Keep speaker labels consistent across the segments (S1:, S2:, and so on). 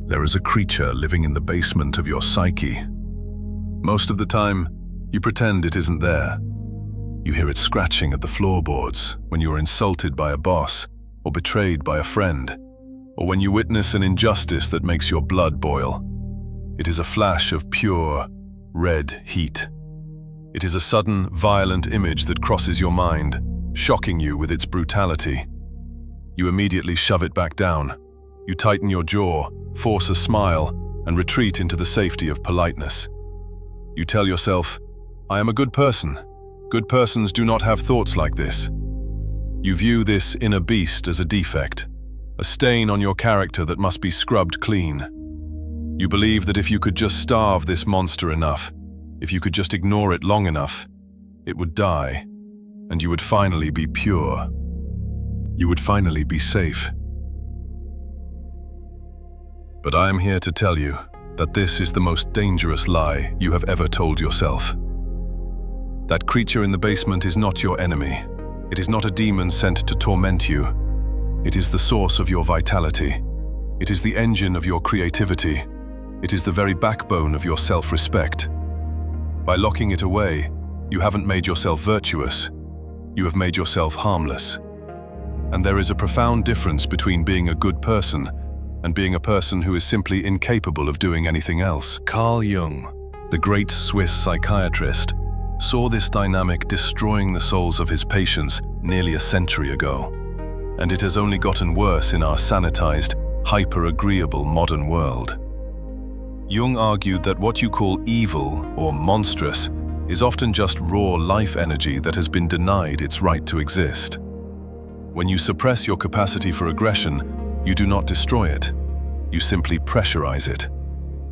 S1: There is a creature living in the basement of your psyche. Most of the time, you pretend it isn't there. You hear it scratching at the floorboards when you are insulted by a boss or betrayed by a friend, or when you witness an injustice that makes your blood boil. It is a flash of pure, red heat. It is a sudden, violent image that crosses your mind, shocking you with its brutality. You immediately shove it back down. You tighten your jaw, force a smile, and retreat into the safety of politeness. You tell yourself, "I am a good person. Good persons do not have thoughts like this." You view this inner beast as a defect, a stain on your character that must be scrubbed clean. You believe that if you could just starve this monster enough, if you could just ignore it long enough, it would die, and you would finally be pure. You would finally be safe. But I am here to tell you that this is the most dangerous lie you have ever told yourself. That creature in the basement is not your enemy. It is not a demon sent to torment you. It is the source of your vitality. It is the engine of your creativity. It is the very backbone of your self-respect. By locking it away, you haven't made yourself virtuous. You have made yourself harmless. And there is a profound difference between being a good person and being a person who is simply incapable of doing anything else. Carl Jung, the great Swiss psychiatrist, saw this dynamic destroying the souls of his patients nearly a century ago. And it has only gotten worse in our sanitized, hyper-agreeable modern world. Jung argued that what you call evil or monstrous is often just raw life energy that has been denied its right to exist. When you suppress your capacity for aggression, you do not destroy it. You simply pressurize it.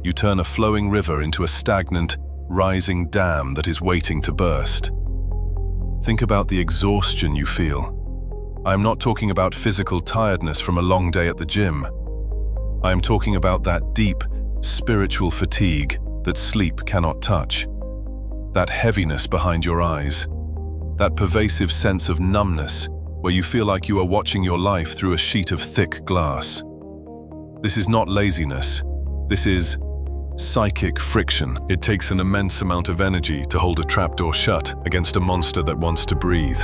S1: You turn a flowing river into a stagnant, rising dam that is waiting to burst. Think about the exhaustion you feel. I am not talking about physical tiredness from a long day at the gym. I am talking about that deep, spiritual fatigue that sleep cannot touch. That heaviness behind your eyes. That pervasive sense of numbness where you feel like you are watching your life through a sheet of thick glass. This is not laziness. This is psychic friction. It takes an immense amount of energy to hold a trapdoor shut against a monster that wants to breathe.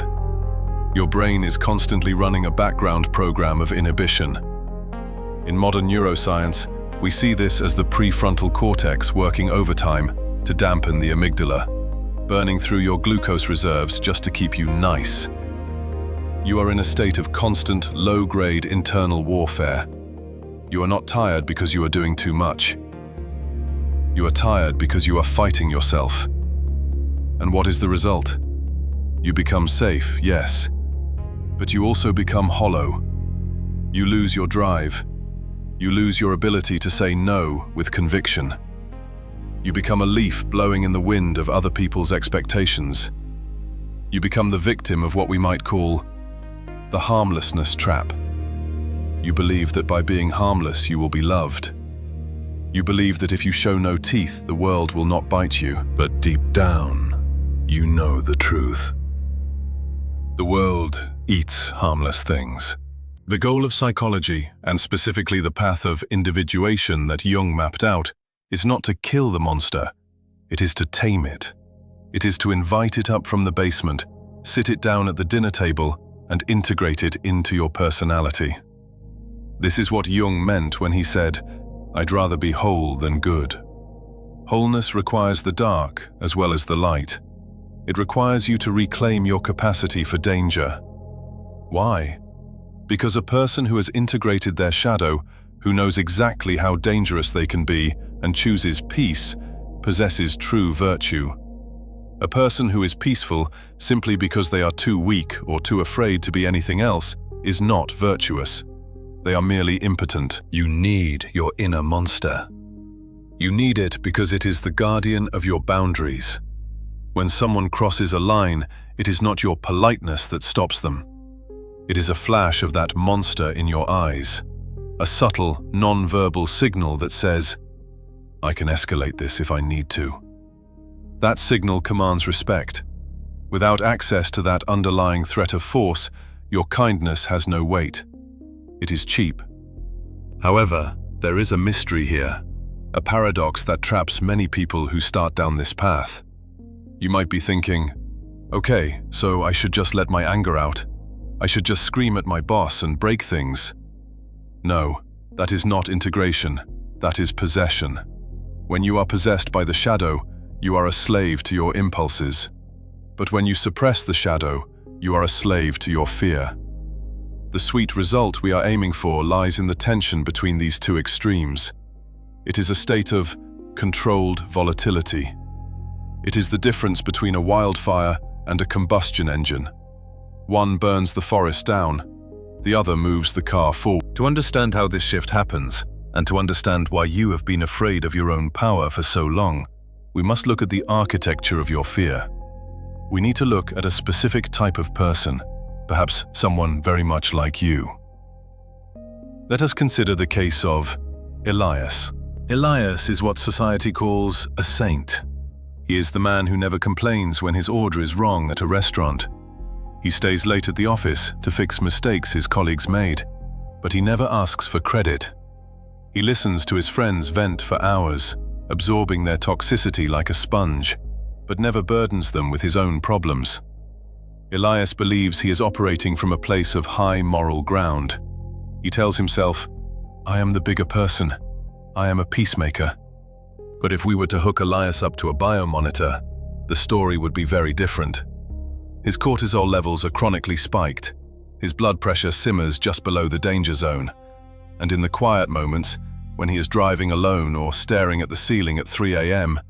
S1: Your brain is constantly running a background program of inhibition. In modern neuroscience, we see this as the prefrontal cortex working overtime to dampen the amygdala, burning through your glucose reserves just to keep you nice. You are in a state of constant, low-grade internal warfare. You are not tired because you are doing too much. You are tired because you are fighting yourself. And what is the result? You become safe, yes, but you also become hollow. You lose your drive. You lose your ability to say no with conviction. You become a leaf blowing in the wind of other people's expectations. You become the victim of what we might call the harmlessness trap. You believe that by being harmless you will be loved. You believe that if you show no teeth, the world will not bite you. But deep down, you know the truth. The world eats harmless things. The goal of psychology, and specifically the path of individuation that Jung mapped out, is not to kill the monster. It is to tame it. It is to invite it up from the basement, sit it down at the dinner table, and integrate it into your personality. This is what Jung meant when he said, "I'd rather be whole than good." Wholeness requires the dark as well as the light. It requires you to reclaim your capacity for danger. Why? Because a person who has integrated their shadow, who knows exactly how dangerous they can be and chooses peace, possesses true virtue. A person who is peaceful simply because they are too weak or too afraid to be anything else is not virtuous. They are merely impotent. You need your inner monster. You need it because it is the guardian of your boundaries. When someone crosses a line, it is not your politeness that stops them. It is a flash of that monster in your eyes, a subtle, non-verbal signal that says, "I can escalate this if I need to." That signal commands respect. Without access to that underlying threat of force, your kindness has no weight. It is cheap. However, There is a mystery here, a paradox that traps many people who start down this path. You might be thinking, okay, so I should just let my anger out. I should just scream at my boss and break things. No, that is not integration, that is possession. When you are possessed by the shadow, you are a slave to your impulses. But when you suppress the shadow, you are a slave to your fear. The sweet result we are aiming for lies in the tension between these two extremes. It is a state of controlled volatility. It is the difference between a wildfire and a combustion engine. One burns the forest down, the other moves the car forward. To understand how this shift happens, and to understand why you have been afraid of your own power for so long, we must look at the architecture of your fear. We need to look at a specific type of person, perhaps someone very much like you. Let us consider the case of Elias. Elias is what society calls a saint. He is the man who never complains when his order is wrong at a restaurant. He stays late at the office to fix mistakes his colleagues made, but he never asks for credit. He listens to his friends vent for hours, absorbing their toxicity like a sponge, but never burdens them with his own problems. Elias believes he is operating from a place of high moral ground. He tells himself, I am the bigger person. I am a peacemaker. But if we were to hook Elias up to a biomonitor, the story would be very different. His cortisol levels are chronically spiked. His blood pressure simmers just below the danger zone. And in the quiet moments, when he is driving alone or staring at the ceiling at 3 a.m.,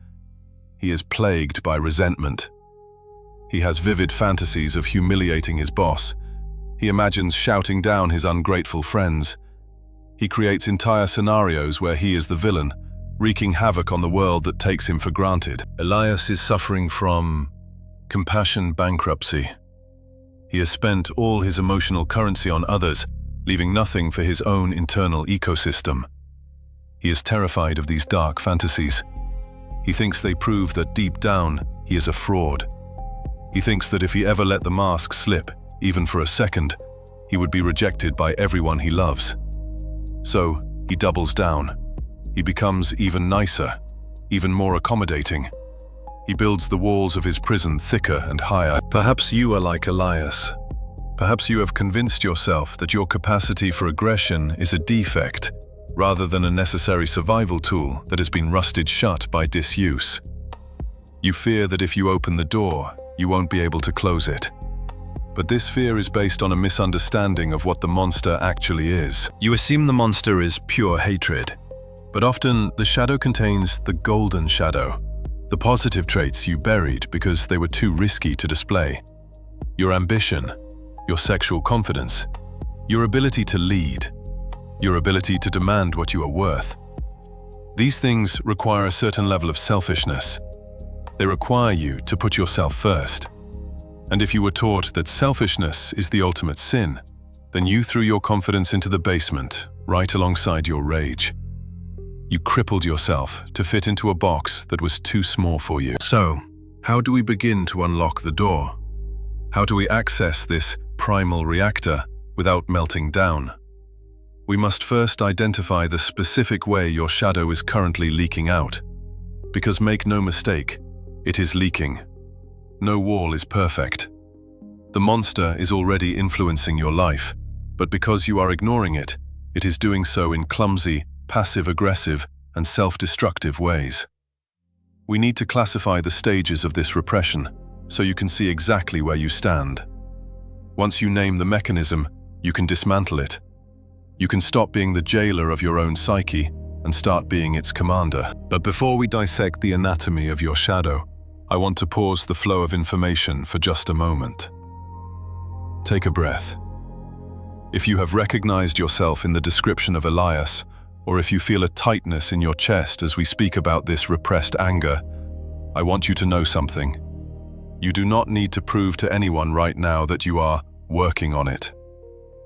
S1: he is plagued by resentment. He has vivid fantasies of humiliating his boss. He imagines shouting down his ungrateful friends. He creates entire scenarios where he is the villain, wreaking havoc on the world that takes him for granted. Elias is suffering from compassion bankruptcy. He has spent all his emotional currency on others, leaving nothing for his own internal ecosystem. He is terrified of these dark fantasies. He thinks they prove that deep down, he is a fraud. He thinks that if he ever let the mask slip, even for a second, he would be rejected by everyone he loves. So, he doubles down. He becomes even nicer, even more accommodating. He builds the walls of his prison thicker and higher. Perhaps you are like Elias. Perhaps you have convinced yourself that your capacity for aggression is a defect, rather than a necessary survival tool that has been rusted shut by disuse. You fear that if you open the door, you won't be able to close it. But this fear is based on a misunderstanding of what the monster actually is. You assume the monster is pure hatred, but often the shadow contains the golden shadow, the positive traits you buried because they were too risky to display. Your ambition, your sexual confidence, your ability to lead, your ability to demand what you are worth. These things require a certain level of selfishness. They require you to put yourself first. And if you were taught that selfishness is the ultimate sin, then you threw your confidence into the basement, right alongside your rage. You crippled yourself to fit into a box that was too small for you. So, how do we begin to unlock the door? How do we access this primal reactor without melting down? We must first identify the specific way your shadow is currently leaking out. Because make no mistake, it is leaking. No wall is perfect. The monster is already influencing your life, but because you are ignoring it, it is doing so in clumsy, passive-aggressive, and self-destructive ways. We need to classify the stages of this repression so you can see exactly where you stand. Once you name the mechanism, you can dismantle it. You can stop being the jailer of your own psyche and start being its commander. But before we dissect the anatomy of your shadow, I want to pause the flow of information for just a moment. Take a breath. If you have recognized yourself in the description of Elias, or if you feel a tightness in your chest as we speak about this repressed anger, I want you to know something. You do not need to prove to anyone right now that you are working on it.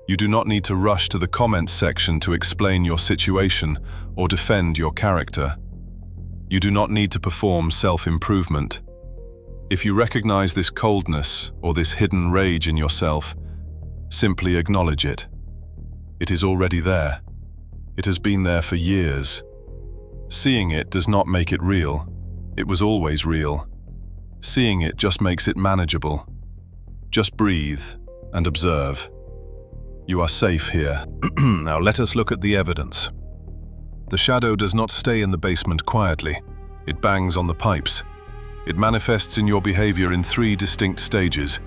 S1: You do not need to rush to the comments section to explain your situation or defend your character. You do not need to perform self-improvement. If you recognize this coldness or this hidden rage in yourself, simply acknowledge it. It is already there. It has been there for years. Seeing it does not make it real. It was always real. Seeing it just makes it manageable. Just breathe and observe. You are safe here. Now let us look at the evidence. The shadow does not stay in the basement quietly. It bangs on the pipes. It manifests in your behavior in 3 distinct stages,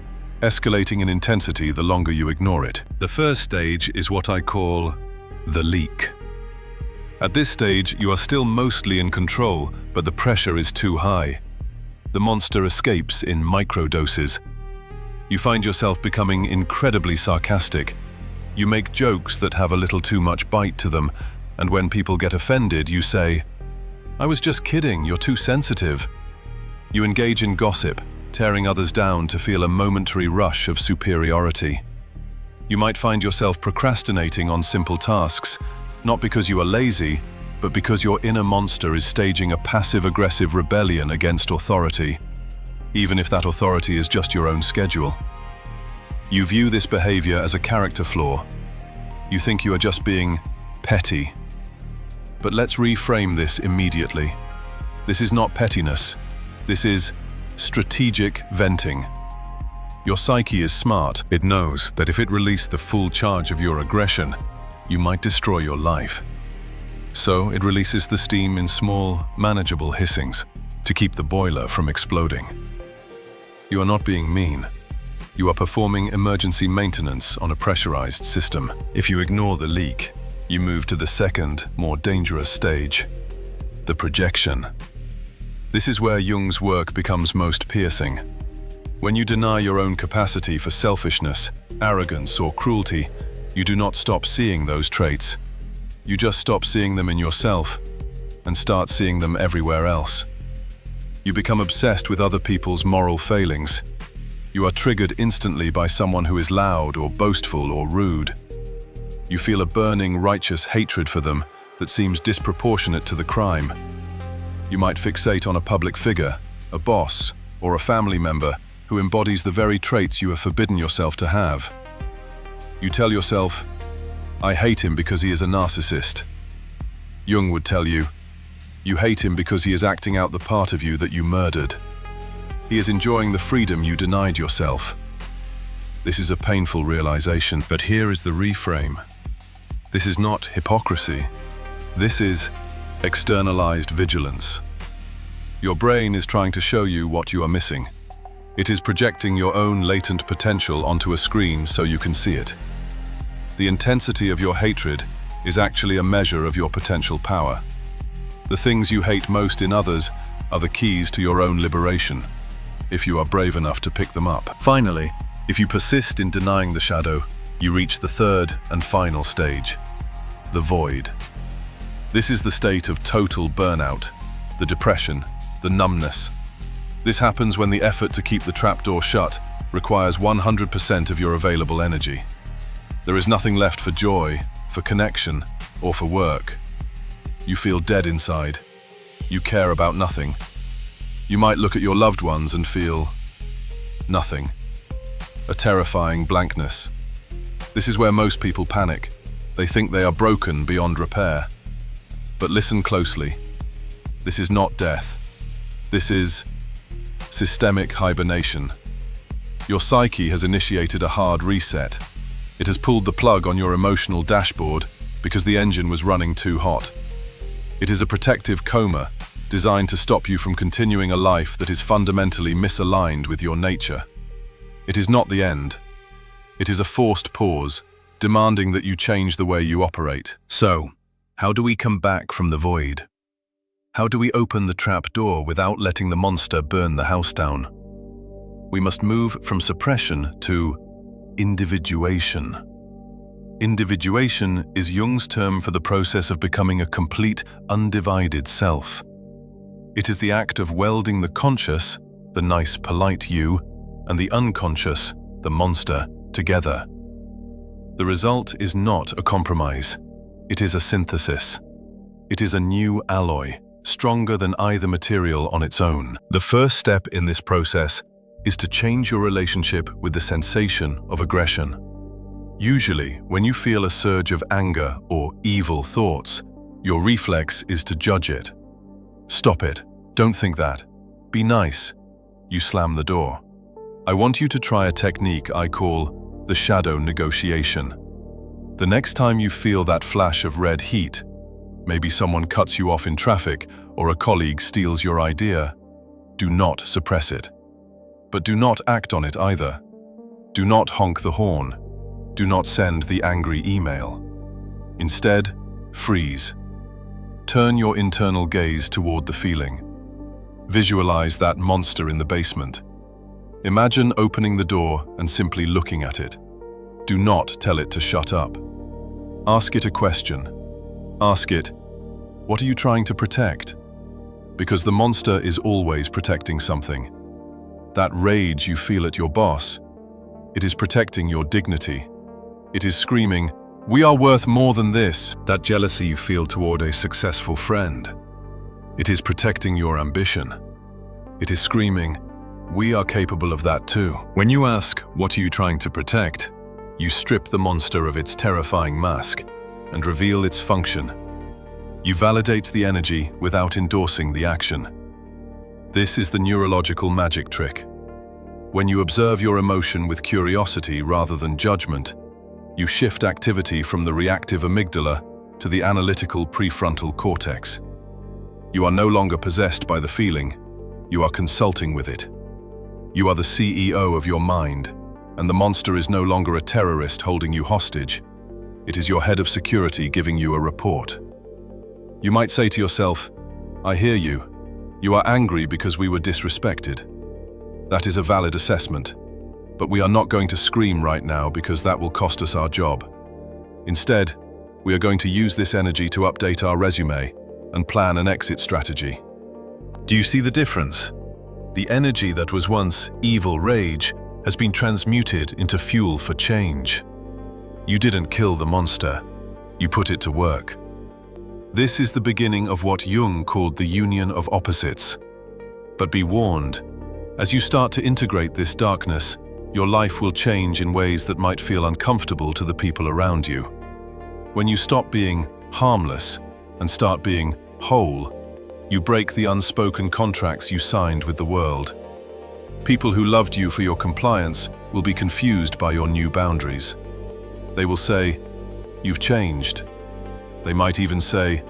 S1: escalating in intensity the longer you ignore it. The first stage is what I call the leak. At this stage, you are still mostly in control, but the pressure is too high. The monster escapes in microdoses. You find yourself becoming incredibly sarcastic. You make jokes that have a little too much bite to them, and when people get offended, you say, "I was just kidding, you're too sensitive." You engage in gossip, tearing others down to feel a momentary rush of superiority. You might find yourself procrastinating on simple tasks, not because you are lazy, but because your inner monster is staging a passive-aggressive rebellion against authority, even if that authority is just your own schedule. You view this behavior as a character flaw. You think you are just being petty. But let's reframe this immediately. This is not pettiness. This is strategic venting. Your psyche is smart. It knows that if it released the full charge of your aggression, you might destroy your life. So it releases the steam in small, manageable hissings to keep the boiler from exploding. You are not being mean. You are performing emergency maintenance on a pressurized system. If you ignore the leak, you move to the second, more dangerous stage, the projection. This is where Jung's work becomes most piercing. When you deny your own capacity for selfishness, arrogance, or cruelty, you do not stop seeing those traits. You just stop seeing them in yourself and start seeing them everywhere else. You become obsessed with other people's moral failings. You are triggered instantly by someone who is loud or boastful or rude. You feel a burning, righteous hatred for them that seems disproportionate to the crime. You might fixate on a public figure, a boss, or a family member who embodies the very traits you have forbidden yourself to have. You tell yourself, "I hate him because he is a narcissist." Jung would tell you, "You hate him because he is acting out the part of you that you murdered. He is enjoying the freedom you denied yourself." This is a painful realization, but here is the reframe. This is not hypocrisy. This is externalized vigilance. Your brain is trying to show you what you are missing. It is projecting your own latent potential onto a screen so you can see it. The intensity of your hatred is actually a measure of your potential power. The things you hate most in others are the keys to your own liberation, if you are brave enough to pick them up. Finally, if you persist in denying the shadow, you reach the third and final stage, the void. This is the state of total burnout, the depression, the numbness. This happens when the effort to keep the trapdoor shut requires 100% of your available energy. There is nothing left for joy, for connection, or for work. You feel dead inside. You care about nothing. You might look at your loved ones and feel nothing. A terrifying blankness. This is where most people panic. They think they are broken beyond repair. But listen closely. This is not death. This is systemic hibernation. Your psyche has initiated a hard reset. It has pulled the plug on your emotional dashboard because the engine was running too hot. It is a protective coma designed to stop you from continuing a life that is fundamentally misaligned with your nature. It is not the end. It is a forced pause, demanding that you change the way you operate. So, how do we come back from the void? How do we open the trap door without letting the monster burn the house down? We must move from suppression to individuation. Individuation is Jung's term for the process of becoming a complete, undivided self. It is the act of welding the conscious, the nice, polite you, and the unconscious, the monster, together. The result is not a compromise. It is a synthesis. It is a new alloy, stronger than either material on its own. The first step in this process is to change your relationship with the sensation of aggression. Usually, when you feel a surge of anger or evil thoughts, your reflex is to judge it. Stop it. Don't think that. Be nice. You slam the door. I want you to try a technique I call the shadow negotiation. The next time you feel that flash of red heat, maybe someone cuts you off in traffic or a colleague steals your idea, do not suppress it. But do not act on it either. Do not honk the horn. Do not send the angry email. Instead, freeze. Turn your internal gaze toward the feeling. Visualize that monster in the basement. Imagine opening the door and simply looking at it. Do not tell it to shut up. Ask it a question. Ask it, what are you trying to protect? Because the monster is always protecting something. That rage you feel at your boss, it is protecting your dignity. It is screaming, we are worth more than this. That jealousy you feel toward a successful friend, it is protecting your ambition. It is screaming, we are capable of that too. When you ask, what are you trying to protect? You strip the monster of its terrifying mask and reveal its function. You validate the energy without endorsing the action. This is the neurological magic trick. When you observe your emotion with curiosity rather than judgment, you shift activity from the reactive amygdala to the analytical prefrontal cortex. You are no longer possessed by the feeling, you are consulting with it. You are the CEO of your mind, and the monster is no longer a terrorist holding you hostage. It is your head of security giving you a report. You might say to yourself, I hear you. You are angry because we were disrespected. That is a valid assessment, but we are not going to scream right now because that will cost us our job. Instead, we are going to use this energy to update our resume and plan an exit strategy. Do you see the difference? The energy that was once evil rage has been transmuted into fuel for change. You didn't kill the monster, you put it to work. This is the beginning of what Jung called the union of opposites. But be warned, as you start to integrate this darkness, your life will change in ways that might feel uncomfortable to the people around you. When you stop being harmless and start being whole, you break the unspoken contracts you signed with the world. People who loved you for your compliance will be confused by your new boundaries. They will say, you've changed. They might even say,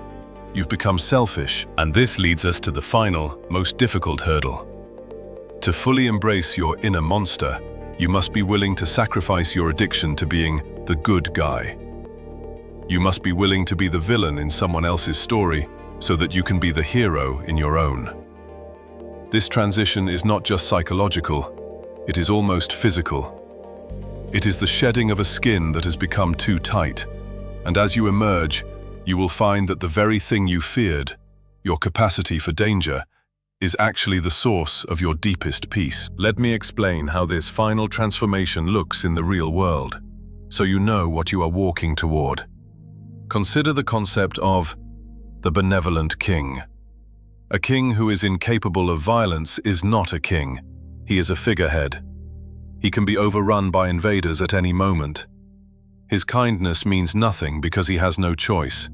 S1: you've become selfish. And this leads us to the final, most difficult hurdle. To fully embrace your inner monster, you must be willing to sacrifice your addiction to being the good guy. You must be willing to be the villain in someone else's story so that you can be the hero in your own. This transition is not just psychological, it is almost physical. It is the shedding of a skin that has become too tight, and as you emerge, you will find that the very thing you feared, your capacity for danger, is actually the source of your deepest peace. Let me explain how this final transformation looks in the real world, so you know what you are walking toward. Consider the concept of the benevolent king. A king who is incapable of violence is not a king. He is a figurehead. He can be overrun by invaders at any moment. His kindness means nothing because he has no choice.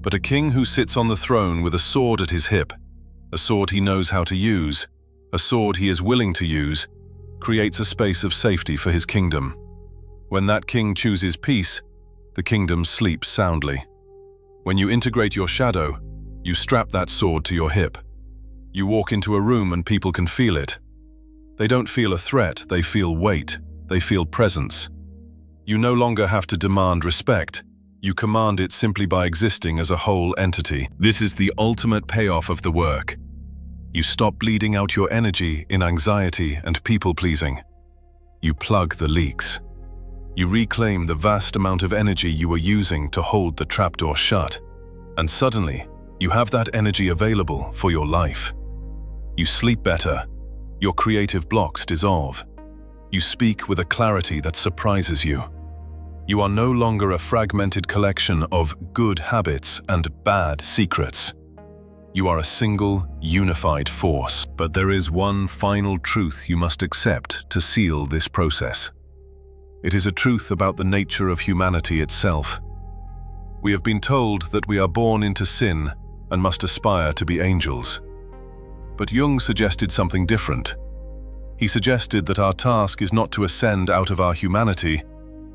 S1: But a king who sits on the throne with a sword at his hip, a sword he knows how to use, a sword he is willing to use, creates a space of safety for his kingdom. When that king chooses peace, the kingdom sleeps soundly. When you integrate your shadow, you strap that sword to your hip. You walk into a room and people can feel it. They don't feel a threat, they feel weight, they feel presence. You no longer have to demand respect. You command it simply by existing as a whole entity. This is the ultimate payoff of the work. You stop bleeding out your energy in anxiety and people-pleasing. You plug the leaks. You reclaim the vast amount of energy you were using to hold the trapdoor shut. And suddenly, you have that energy available for your life. You sleep better. Your creative blocks dissolve. You speak with a clarity that surprises you. You are no longer a fragmented collection of good habits and bad secrets. You are a single, unified force. But there is one final truth you must accept to seal this process. It is a truth about the nature of humanity itself. We have been told that we are born into sin and must aspire to be angels. But Jung suggested something different. He suggested that our task is not to ascend out of our humanity,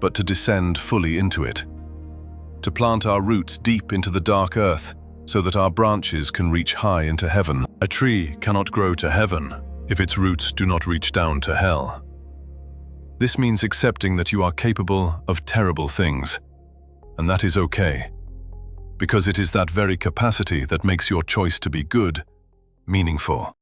S1: but to descend fully into it. To plant our roots deep into the dark earth so that our branches can reach high into heaven. A tree cannot grow to heaven if its roots do not reach down to hell. This means accepting that you are capable of terrible things, and that is okay, because it is that very capacity that makes your choice to be good meaningful.